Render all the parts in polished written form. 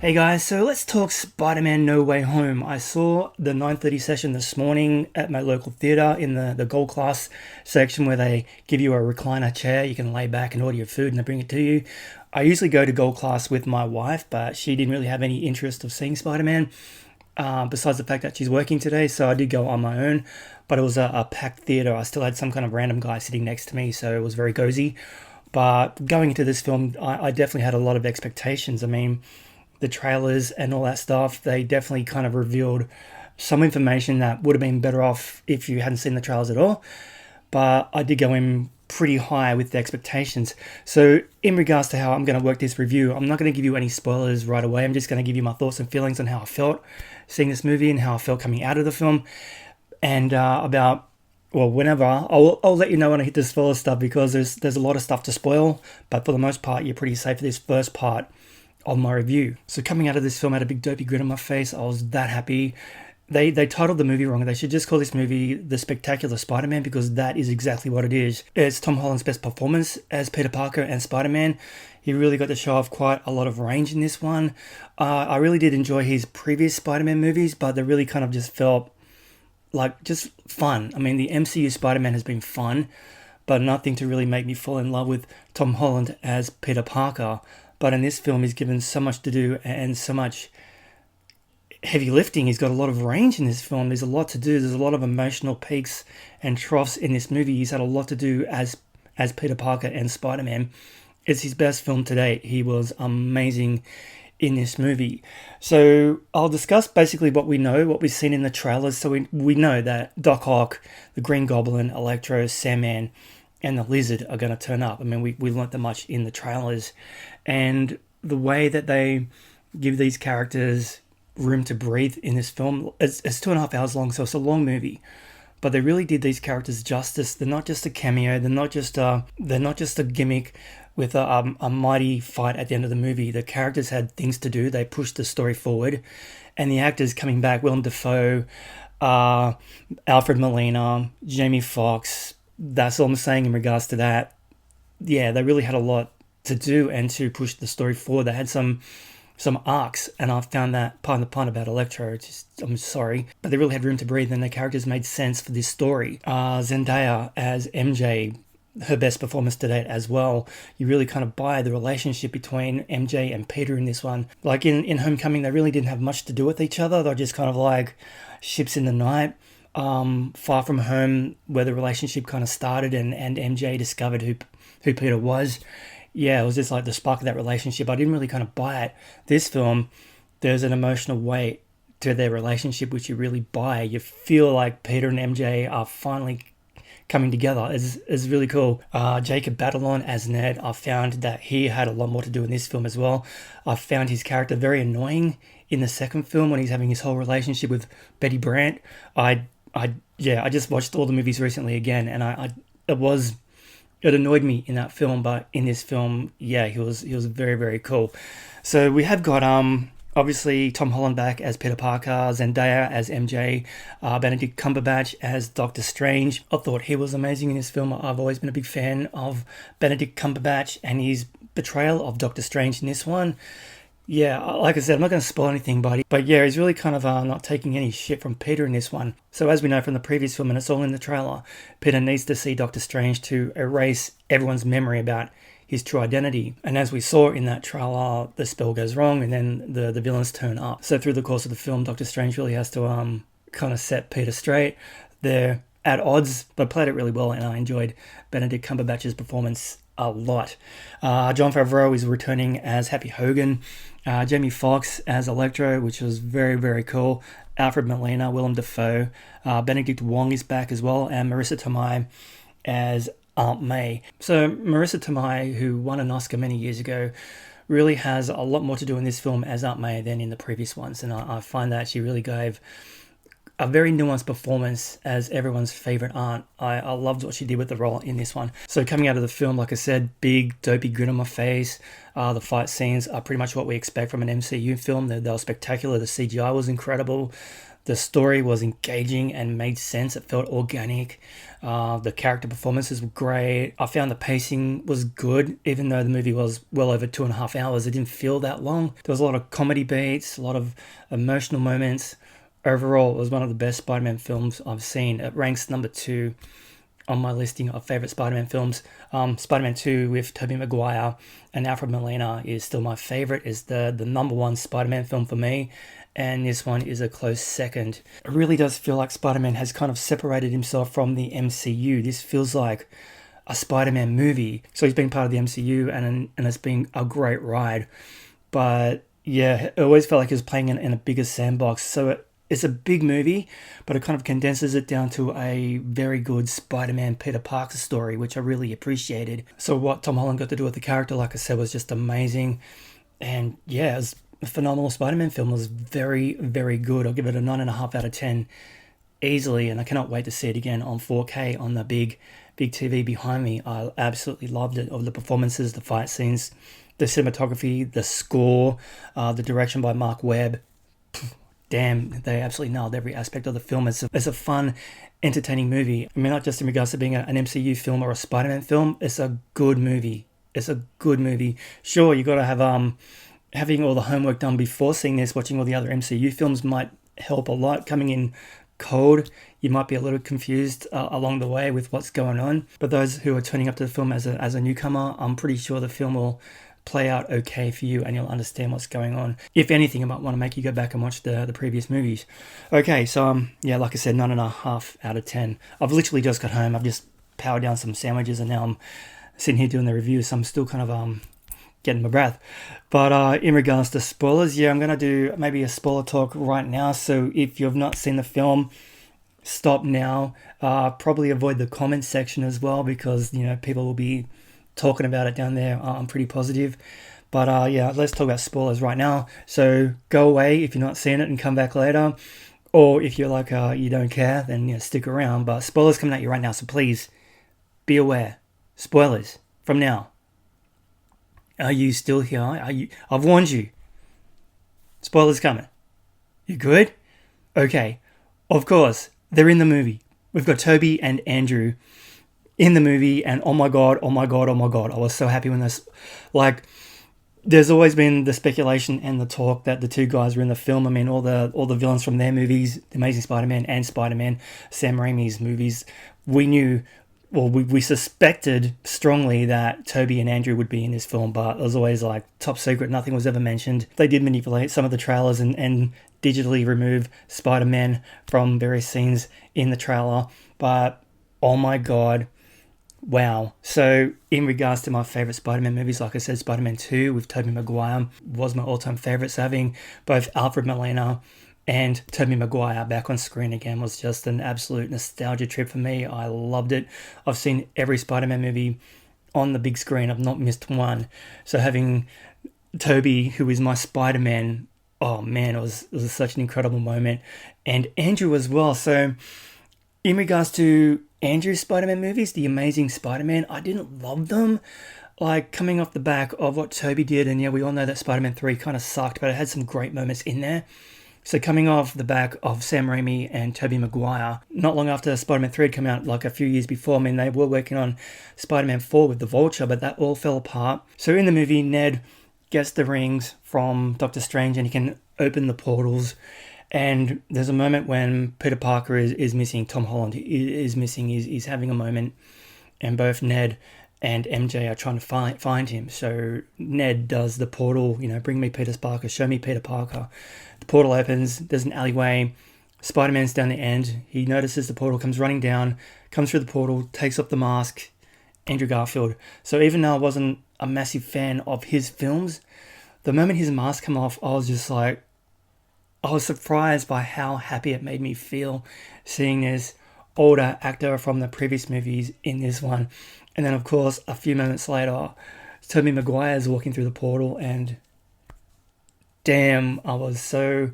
Hey guys, so let's talk Spider-Man No Way Home. I saw the 9:30 session this morning at my local theatre in the gold class section where they give you a recliner chair. You can lay back and order your food and they bring it to you. I usually go to gold class with my wife, but she didn't really have any interest of seeing Spider-Man besides the fact that she's working today, so I did go on my own. But it was a packed theatre. I still had some kind of random guy sitting next to me, so it was very cozy. But going into this film, I definitely had a lot of expectations. I mean, the trailers and all that stuff, they definitely kind of revealed some information that would have been better off if you hadn't seen the trailers at all. But I did go in pretty high with the expectations. So in regards to how I'm going to work this review, I'm not going to give you any spoilers right away. I'm just going to give you my thoughts and feelings on how I felt seeing this movie and how I felt coming out of the film. And whenever, I'll let you know when I hit the spoiler stuff, because there's a lot of stuff to spoil. But for the most part, you're pretty safe for this first part of my review. So coming out of this film, I had a big dopey grin on my face. I was that happy. They titled the movie wrong. They should just call this movie The Spectacular Spider-Man, because that is exactly what it is. It's Tom Holland's best performance as Peter Parker and Spider-Man. He really got to show off quite a lot of range in this one. I really did enjoy his previous Spider-Man movies, but they really kind of just felt like just fun. I mean, the MCU Spider-Man has been fun, but nothing to really make me fall in love with Tom Holland as Peter Parker. But in this film, he's given so much to do and so much heavy lifting. He's got a lot of range in this film. There's a lot to do. There's a lot of emotional peaks and troughs in this movie. He's had a lot to do as Peter Parker and Spider-Man. It's his best film to date. He was amazing in this movie. So I'll discuss basically what we know, what we've seen in the trailers. So we know that Doc Ock, the Green Goblin, Electro, Sandman, and the Lizard are going to turn up. I mean, we learnt that much in the trailers. And the way that they give these characters room to breathe in this film, it's 2.5 hours long, so it's a long movie. But they really did these characters justice. They're not just a cameo. They're not just a gimmick with a mighty fight at the end of the movie. The characters had things to do. They pushed the story forward. And the actors coming back, Willem Dafoe, Alfred Molina, Jamie Foxx, that's all I'm saying in regards to that. Yeah, they really had a lot to do and to push the story forward. They had some arcs, and I found that, pardon the pun about Electro, I'm sorry, but they really had room to breathe and the characters made sense for this story. Zendaya as MJ, her best performance to date as well. You really kind of buy the relationship between MJ and Peter in this one. Like in Homecoming, they really didn't have much to do with each other. They're just kind of like ships in the night. Far From Home, where the relationship kind of started and MJ discovered who Peter was. Yeah, it was just like the spark of that relationship. I didn't really kind of buy it. This film, there's an emotional weight to their relationship which you really buy. You feel like Peter and MJ are finally coming together. It's really cool. Jacob Batalon as Ned, I found that he had a lot more to do in this film as well. I found his character very annoying in the second film when he's having his whole relationship with Betty Brant. I just watched all the movies recently again, and it annoyed me in that film, but in this film, yeah, he was very, very cool. So we have got obviously Tom Holland back as Peter Parker, Zendaya as MJ, Benedict Cumberbatch as Doctor Strange. I thought he was amazing in this film. I've always been a big fan of Benedict Cumberbatch and his portrayal of Doctor Strange in this one. Yeah, like I said, I'm not going to spoil anything, but yeah, he's really kind of not taking any shit from Peter in this one. So as we know from the previous film, and it's all in the trailer, Peter needs to see Doctor Strange to erase everyone's memory about his true identity. And as we saw in that trailer, the spell goes wrong and then the villains turn up. So through the course of the film, Doctor Strange really has to kind of set Peter straight. They're at odds, but played it really well, and I enjoyed Benedict Cumberbatch's performance a lot. Jon Favreau is returning as Happy Hogan. Jamie Foxx as Electro, which was very, very cool. Alfred Molina, Willem Dafoe. Benedict Wong is back as well, and Marissa Tomei as Aunt May. So Marissa Tomei, who won an Oscar many years ago, really has a lot more to do in this film as Aunt May than in the previous ones, and I find that she really gave a very nuanced performance as everyone's favorite aunt. I loved what she did with the role in this one. So coming out of the film, like I said, big dopey grin on my face. The fight scenes are pretty much what we expect from an MCU film. They were spectacular. The CGI was incredible. The story was engaging and made sense. It felt organic. The character performances were great. I found the pacing was good, even though the movie was well over 2.5 hours. It didn't feel that long. There was a lot of comedy beats, a lot of emotional moments. Overall, it was one of the best Spider-Man films I've seen. It ranks number 2 on my listing of favorite Spider-Man films. Spider-Man 2 with Tobey Maguire and Alfred Molina is still my favorite. Is the number 1 Spider-Man film for me, and this one is a close second. It really does feel like Spider-Man has kind of separated himself from the MCU. This feels like a Spider-Man movie. So he's been part of the MCU, and it's been a great ride. But yeah, it always felt like he was playing in a bigger sandbox. So it's a big movie, but it kind of condenses it down to a very good Spider-Man Peter Parker story, which I really appreciated. So what Tom Holland got to do with the character, like I said, was just amazing. And yeah, it was a phenomenal Spider-Man film. It was very, very good. I'll give it a 9.5 out of 10 easily, and I cannot wait to see it again on 4K on the big TV behind me. I absolutely loved it. Of the performances, the fight scenes, the cinematography, the score, the direction by Mark Webb. Damn, they absolutely nailed every aspect of the film. It's a fun, entertaining movie. I mean, not just in regards to being an MCU film or a Spider-Man film. It's a good movie. It's a good movie. Sure, you got to have having all the homework done before seeing this. Watching all the other MCU films might help a lot. Coming in cold, you might be a little confused along the way with what's going on. But those who are turning up to the film as a newcomer, I'm pretty sure the film will play out okay for you, and you'll understand what's going on. If anything, it might want to make you go back and watch the previous movies. Okay, so yeah, like I said, 9.5 out of 10. I've literally just got home. I've just powered down some sandwiches, and now I'm sitting here doing the review, so I'm still kind of getting my breath. But in regards to spoilers, yeah, I'm gonna do maybe a spoiler talk right now. So if you've not seen the film, stop now. Probably avoid the comment section as well, because people will be talking about it down there. I'm pretty positive. But yeah, let's talk about spoilers right now. So go away if you're not seeing it and come back later. Or if you're like, you don't care, then stick around. But spoilers coming at you right now, so please be aware. Spoilers from now. Are you still here? I've warned you. Spoilers coming. You good? Okay. Of course, they're in the movie. We've got Toby and Andrew in the movie, and oh my god, I was so happy when this, there's always been the speculation and the talk that the two guys were in the film. I mean, all the villains from their movies, The Amazing Spider-Man and Spider-Man, Sam Raimi's movies, we knew, we suspected strongly that Toby and Andrew would be in this film, but it was always top secret. Nothing was ever mentioned. They did manipulate some of the trailers and digitally remove Spider-Man from various scenes in the trailer, but oh my god. Wow. So in regards to my favourite Spider-Man movies, like I said, Spider-Man 2 with Tobey Maguire was my all-time favourite. So having both Alfred Molina and Tobey Maguire back on screen again was just an absolute nostalgia trip for me. I loved it. I've seen every Spider-Man movie on the big screen. I've not missed one. So having Tobey, who is my Spider-Man, oh man, it was such an incredible moment. And Andrew as well. So in regards to Andrew's Spider-Man movies, The Amazing Spider-Man, I didn't love them. Coming off the back of what Toby did, and yeah, we all know that Spider-Man 3 kind of sucked, but it had some great moments in there. So coming off the back of Sam Raimi and Tobey Maguire, not long after Spider-Man 3 had come out, a few years before, I mean, they were working on Spider-Man 4 with the Vulture, but that all fell apart. So in the movie, Ned gets the rings from Doctor Strange, and he can open the portals. And there's a moment when Peter Parker is missing, Tom Holland is missing, he's having a moment, and both Ned and MJ are trying to find him. So Ned does the portal, bring me Peter Parker, show me Peter Parker. The portal opens, there's an alleyway, Spider-Man's down the end, he notices the portal, comes running down, comes through the portal, takes off the mask, Andrew Garfield. So even though I wasn't a massive fan of his films, the moment his mask came off, I was just I was surprised by how happy it made me feel seeing this older actor from the previous movies in this one. And then, of course, a few moments later, Tobey Maguire is walking through the portal, and damn, I was so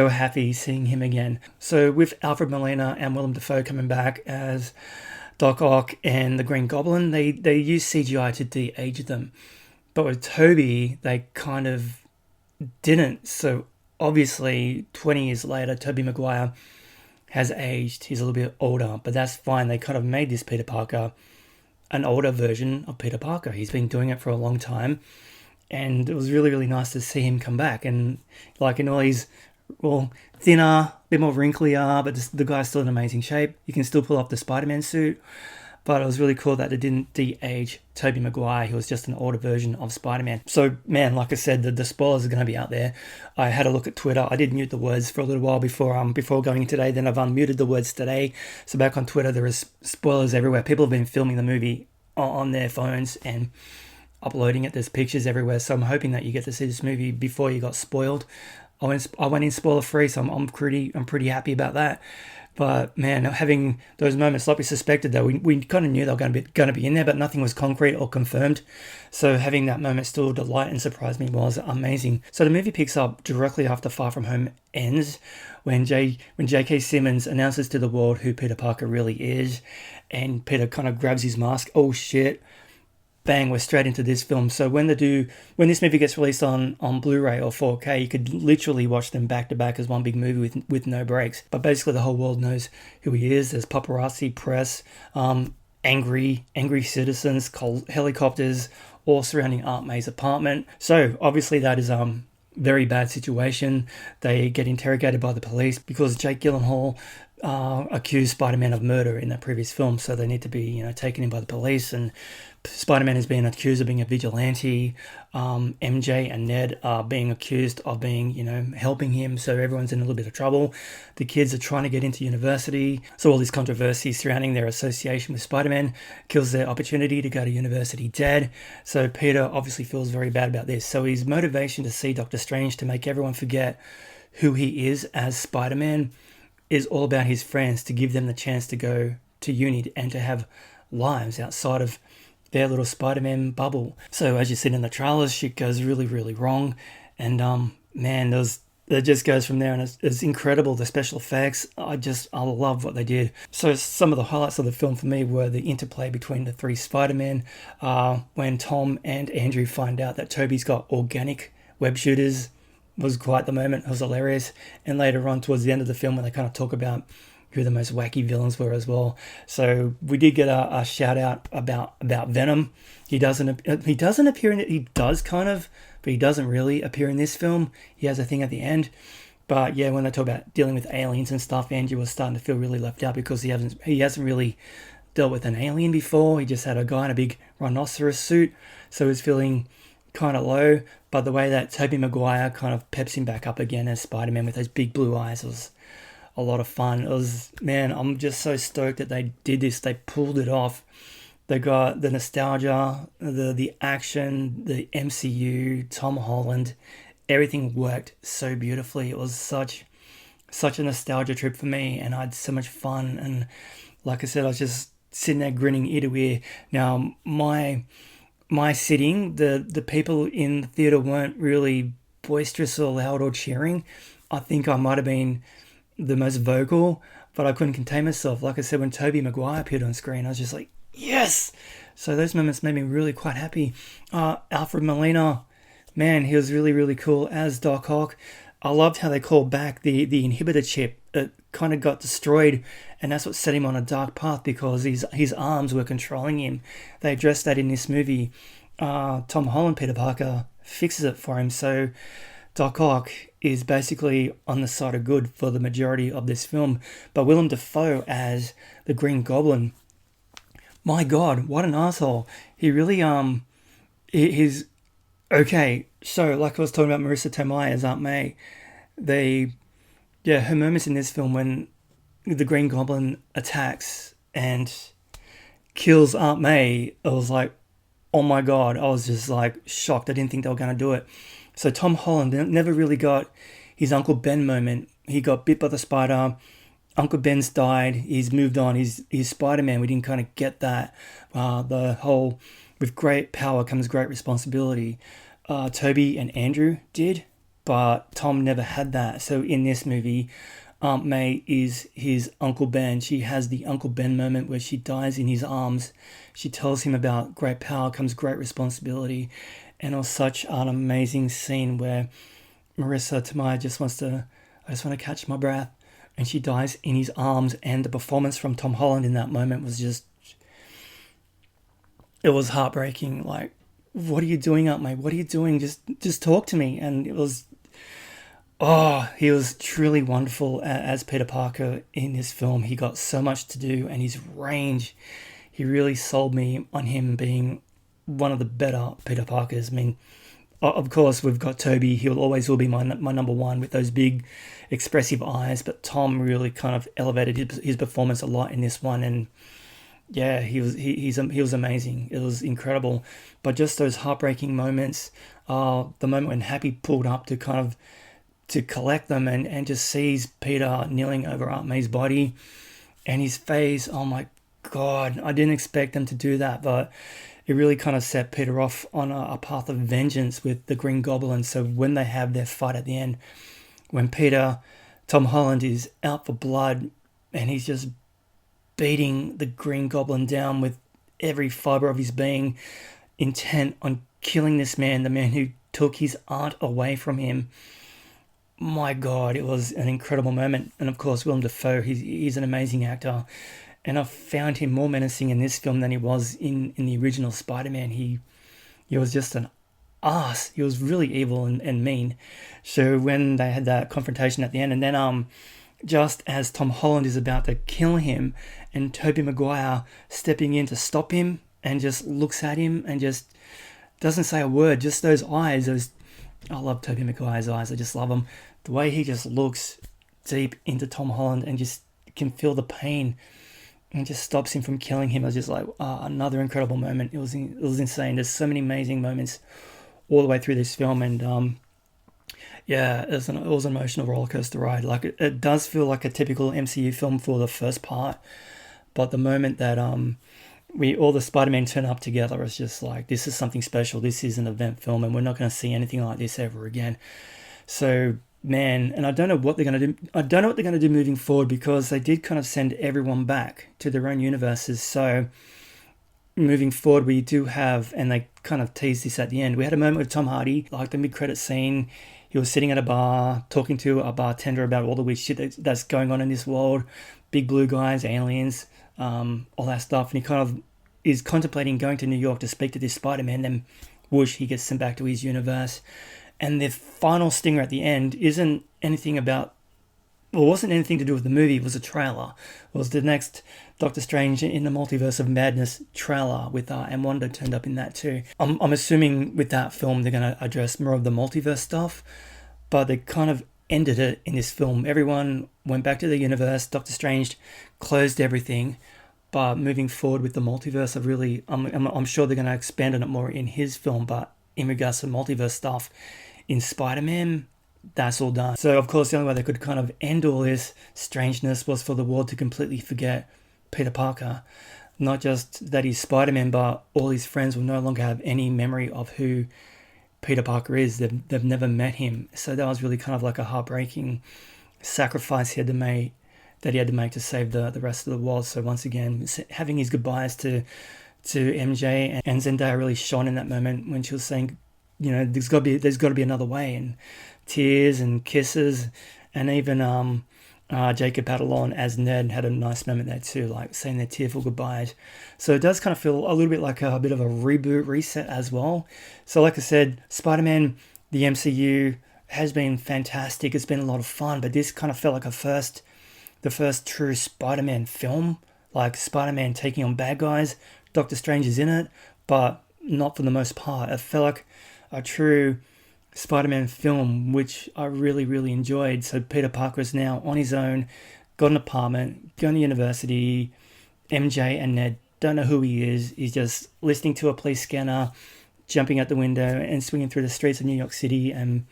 happy seeing him again. So with Alfred Molina and Willem Dafoe coming back as Doc Ock and the Green Goblin, they use CGI to de-age them. But with Toby, they kind of didn't. So obviously 20 years later, Tobey Maguire has aged. He's a little bit older, but that's fine. They kind of made this Peter Parker an older version of Peter Parker. He's been doing it for a long time, and it was really, really nice to see him come back. And like in all, he's thinner, a bit more wrinklier, but the guy's still in amazing shape. You can still pull off the Spider-Man suit. But it was really cool that it didn't de-age Tobey Maguire. He was just an older version of Spider-Man. So, man, like I said, the spoilers are going to be out there. I had a look at Twitter. I did mute the words for a little while before going in today. Then I've unmuted the words today. So back on Twitter, there is spoilers everywhere. People have been filming the movie on their phones and uploading it. There's pictures everywhere. So I'm hoping that you get to see this movie before you got spoiled. I went in spoiler-free, so I'm pretty happy about that. But man, having those moments, like we suspected, though, we kind of knew they were going to be in there, but nothing was concrete or confirmed. So having that moment still delight and surprise me was amazing. So the movie picks up directly after Far From Home ends, when J.K. Simmons announces to the world who Peter Parker really is, and Peter kind of grabs his mask. Oh shit! Bang, we're straight into this film. So when this movie gets released on Blu-ray or 4K, you could literally watch them back to back as one big movie with no breaks. But basically the whole world knows who he is. There's paparazzi, press, angry citizens, helicopters, all surrounding Aunt May's apartment. So obviously that is very bad situation. They get interrogated by the police because Jake Gyllenhaal accused Spider-Man of murder in that previous film, so they need to be taken in by the police. And Spider-Man is being accused of being a vigilante. MJ and Ned are being accused of being helping him, so everyone's in a little bit of trouble. The kids are trying to get into university, so all this controversy surrounding their association with Spider-Man kills their opportunity to go to university dead. So Peter obviously feels very bad about this. So his motivation to see Doctor Strange to make everyone forget who he is as Spider-Man is all about his friends, to give them the chance to go to uni and to have lives outside of their little Spider-Man bubble. So as you see in the trailers, shit goes really, really wrong. And man, it just goes from there, and it's incredible, the special effects. I love what they did. So some of the highlights of the film for me were the interplay between the three Spider-Men. When Tom and Andrew find out that Tobey's got organic web shooters, was quite the moment. It was hilarious. And later on towards the end of the film, when they kind of talk about who the most wacky villains were as well. So we did get a shout out about Venom. He doesn't appear in it. He does kind of, but he doesn't really appear in this film. He has a thing at the end. But yeah, when they talk about dealing with aliens and stuff, Andrew was starting to feel really left out because he hasn't really dealt with an alien before. He just had a guy in a big rhinoceros suit, so he's feeling kind of low. But the way that Tobey Maguire kind of peps him back up again as Spider-Man with those big blue eyes was a lot of fun. I'm just so stoked that they did this. They pulled it off. They got the nostalgia, the action, the MCU, Tom Holland. Everything worked so beautifully. It was such a nostalgia trip for me, and I had so much fun. And like I said, I was just sitting there grinning ear to ear. Now, my sitting, the people in the theatre weren't really boisterous or loud or cheering. I think I might have been the most vocal, but I couldn't contain myself. Like I said, when Tobey Maguire appeared on screen, I was just like, yes! So those moments made me really quite happy. Alfred Molina, man, he was really, really cool as Doc Ock. I loved how they called back the inhibitor chip. It kind of got destroyed, and that's what set him on a dark path, because his arms were controlling him. They addressed that in this movie. Tom Holland, Peter Parker, fixes it for him, so Doc Ock is basically on the side of good for the majority of this film. But Willem Dafoe as the Green Goblin, my God, what an asshole. He really, he's, okay, so like I was talking about Marissa Tomei as Aunt May, her moments in this film when the Green Goblin attacks and kills Aunt May, I was like, oh my God, I was just like shocked. I didn't think they were going to do it. So Tom Holland never really got his Uncle Ben moment. He got bit by the spider. Uncle Ben's died. He's moved on. He's Spider-Man. We didn't kind of get that. The whole, with great power comes great responsibility. Toby and Andrew did, but Tom never had that. So in this movie, Aunt May is his Uncle Ben. She has the Uncle Ben moment where she dies in his arms. She tells him about great power comes great responsibility. And it was such an amazing scene where Marissa Tomei I just want to catch my breath. And she dies in his arms. And the performance from Tom Holland in that moment was just, it was heartbreaking. Like, what are you doing up, mate? What are you doing? Just talk to me. And it was, he was truly wonderful as Peter Parker in this film. He got so much to do, and his range, he really sold me on him being one of the better Peter Parkers. I mean, of course, we've got Toby. He'll always will be my number one with those big, expressive eyes. But Tom really kind of elevated his performance a lot in this one, and yeah, he was amazing. It was incredible. But just those heartbreaking moments, the moment when Happy pulled up to collect them and just sees Peter kneeling over Aunt May's body, and his face. Oh my God, I didn't expect them to do that, but it really kind of set Peter off on a path of vengeance with the Green Goblin. So when they have their fight at the end, when Tom Holland is out for blood, and he's just beating the Green Goblin down with every fiber of his being, intent on killing this man, the man who took his aunt away from him. My God, it was an incredible moment. And of course, Willem Dafoe, he's an amazing actor. And I found him more menacing in this film than he was in the original Spider-Man. He was just an ass. He was really evil and mean. So when they had that confrontation at the end, and then just as Tom Holland is about to kill him, and Tobey Maguire stepping in to stop him and just looks at him and just doesn't say a word, just those eyes. I love Tobey Maguire's eyes. I just love them. The way he just looks deep into Tom Holland and just can feel the pain, and just stops him from killing him. I was just like, another incredible moment. It was insane. There's so many amazing moments all the way through this film, and it was an emotional roller coaster ride. Like it does feel like a typical MCU film for the first part, but the moment that all the Spider-Man turn up together, it's just like, this is something special. This is an event film, and we're not going to see anything like this ever again. So, man, and I don't know what they're going to do. I don't know what they're going to do moving forward, because they did kind of send everyone back to their own universes. So moving forward, we do have, and they kind of teased this at the end, we had a moment with Tom Hardy, like the mid-credit scene. He was sitting at a bar talking to a bartender about all the weird shit that's going on in this world, big blue guys, aliens, all that stuff. And he kind of is contemplating going to New York to speak to this Spider-Man. Then whoosh, he gets sent back to his universe. And the final stinger at the end wasn't anything to do with the movie. It was a trailer. It was the next Doctor Strange in the Multiverse of Madness trailer with and Wanda turned up in that too. I'm assuming with that film they're going to address more of the multiverse stuff, but they kind of ended it in this film. Everyone went back to the universe. Doctor Strange closed everything, but moving forward with the multiverse, I'm sure they're going to expand on it more in his film. But in regards to multiverse stuff in Spider-Man, that's all done. So of course the only way they could kind of end all this strangeness was for the world to completely forget Peter Parker. Not just that he's Spider-Man, but all his friends will no longer have any memory of who Peter Parker is. They've never met him. So that was really kind of like a heartbreaking sacrifice he had to make to save the rest of the world. So once again, having his goodbyes to MJ and Zendaya really shone in that moment when she was saying, there's got to be another way, and tears and kisses, and even Jacob Batalon as Ned had a nice moment there too, like saying their tearful goodbyes. So it does kind of feel a little bit like a bit of a reboot, reset as well. So like I said, Spider-Man, the MCU has been fantastic. It's been a lot of fun, but this kind of felt like the first true Spider-Man film, like Spider-Man taking on bad guys. Doctor Strange is in it, but not for the most part. It felt like a true Spider-Man film, which I really, really enjoyed. So Peter Parker is now on his own, got an apartment, going to university. MJ and Ned don't know who he is. He's just listening to a police scanner, jumping out the window and swinging through the streets of New York City and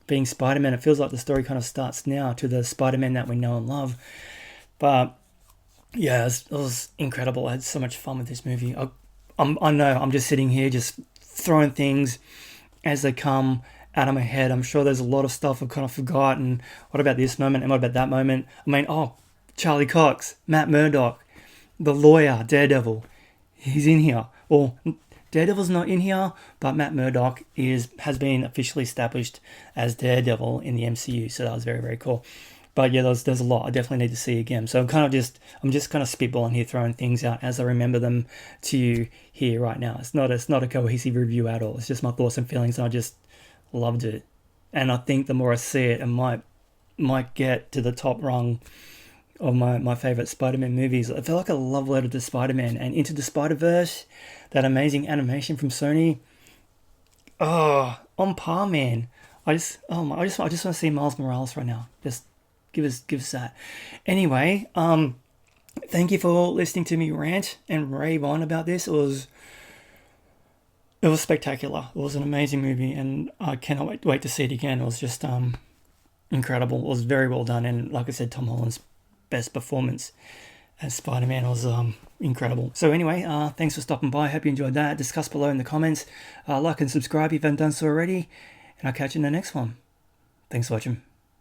being Spider-Man. It feels like the story kind of starts now to the Spider-Man that we know and love. But yeah, it was incredible. I had so much fun with this movie. I know I'm just sitting here just throwing things as they come out of my head. I'm sure there's a lot of stuff I've kind of forgotten. What about this moment? And what about that moment? I mean, Charlie Cox, Matt Murdock, the lawyer, Daredevil. He's in here. Or Daredevil's not in here, but Matt Murdock has been officially established as Daredevil in the MCU, so that was very, very cool. But yeah, there's a lot I definitely need to see again. So I'm just kind of spitballing here, throwing things out as I remember them to you here right now. It's not a cohesive review at all. It's just my thoughts and feelings, and I just loved it. And I think the more I see it, it might get to the top rung of my favorite Spider-Man movies. I feel like a love letter to Spider-Man and Into the Spider-Verse, that amazing animation from Sony. Oh, on par, man. I just want to see Miles Morales right now. Just give us that. Anyway, thank you for listening to me rant and rave on about this. It was spectacular. It was an amazing movie, and I cannot wait to see it again. It was just incredible. It was very well done, and like I said, Tom Holland's best performance as Spider-Man was incredible. So anyway, thanks for stopping by. I hope you enjoyed that. Discuss below in the comments. Like and subscribe if you haven't done so already, and I'll catch you in the next one. Thanks for watching.